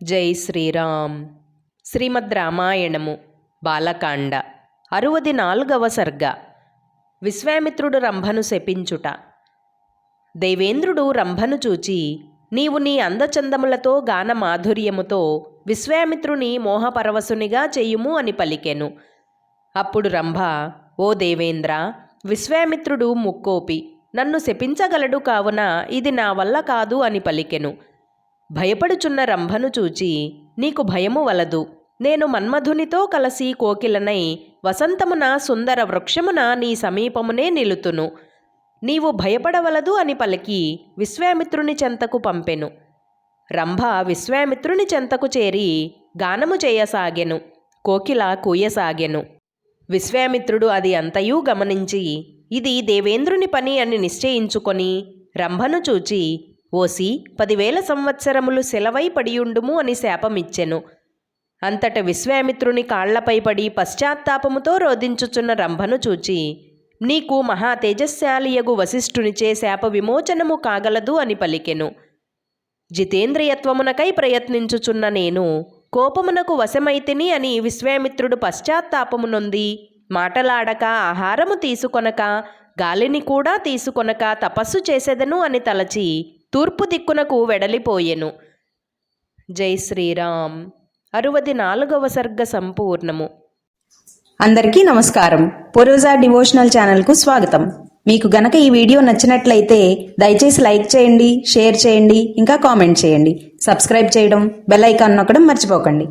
జై శ్రీరామ్. శ్రీమద్ రామాయణము బాలకాండ 64వ సర్గ. విశ్వామిత్రుడు రంభను శపించుట. దేవేంద్రుడు రంభను చూచి, నీవు నీ అందచందములతో గాన మాధుర్యముతో విశ్వామిత్రుని మోహపరవశునిగా చెయ్యుము అని పలికెను. అప్పుడు రంభ, ఓ దేవేంద్ర, విశ్వామిత్రుడు ముక్కోపి, నన్ను శపించగలడు, కావున ఇది నా వల్ల కాదు అని పలికెను. భయపడుచున్న రంభను చూచి, నీకు భయము వలదు, నేను మన్మధునితో కలసి కోకిలనై వసంతమున సుందర వృక్షమున నీ సమీపమునే నిలుతును, నీవు భయపడవలదు అని పలికి విశ్వామిత్రుని చెంతకు పంపెను. రంభ విశ్వామిత్రుని చెంతకు చేరి గానము చేయసాగెను, కోకిల కూయసాగెను. విశ్వామిత్రుడు అది అంతయూ గమనించి, ఇది దేవేంద్రుని పని అని నిశ్చయించుకొని రంభను చూచి, ఓసి 10,000 సంవత్సరములు సెలవై పడియుండుము అని శాపమిచ్చెను. అంతట విశ్వామిత్రుని కాళ్లపై పడి పశ్చాత్తాపముతో రోధించుచున్న రంభను చూచి, నీకు మహా తేజస్శాలియగు వశిష్ఠునిచే శాప విమోచనము కాగలదు అని పలికెను. జితేంద్రియత్వమునకై ప్రయత్నించుచున్న నేను కోపమునకు వశమైతిని అని విశ్వామిత్రుడు పశ్చాత్తాపము నొంది మాటలాడక, ఆహారము తీసుకొనక, గాలిని కూడా తీసుకొనక తపస్సు చేసెదను అని తలచి తూర్పు దిక్కునకు వెడలిపోయెను. జై శ్రీరామ్. 64వ సర్గ సంపూర్ణము. అందరికీ నమస్కారం. పూర్వజ డివోషనల్ ఛానల్కు స్వాగతం. మీకు గనక ఈ వీడియో నచ్చినట్లయితే దయచేసి లైక్ చేయండి, షేర్ చేయండి, ఇంకా కామెంట్ చేయండి. సబ్స్క్రైబ్ చేయడం, బెల్ ఐకాన్ నొక్కడం మర్చిపోకండి.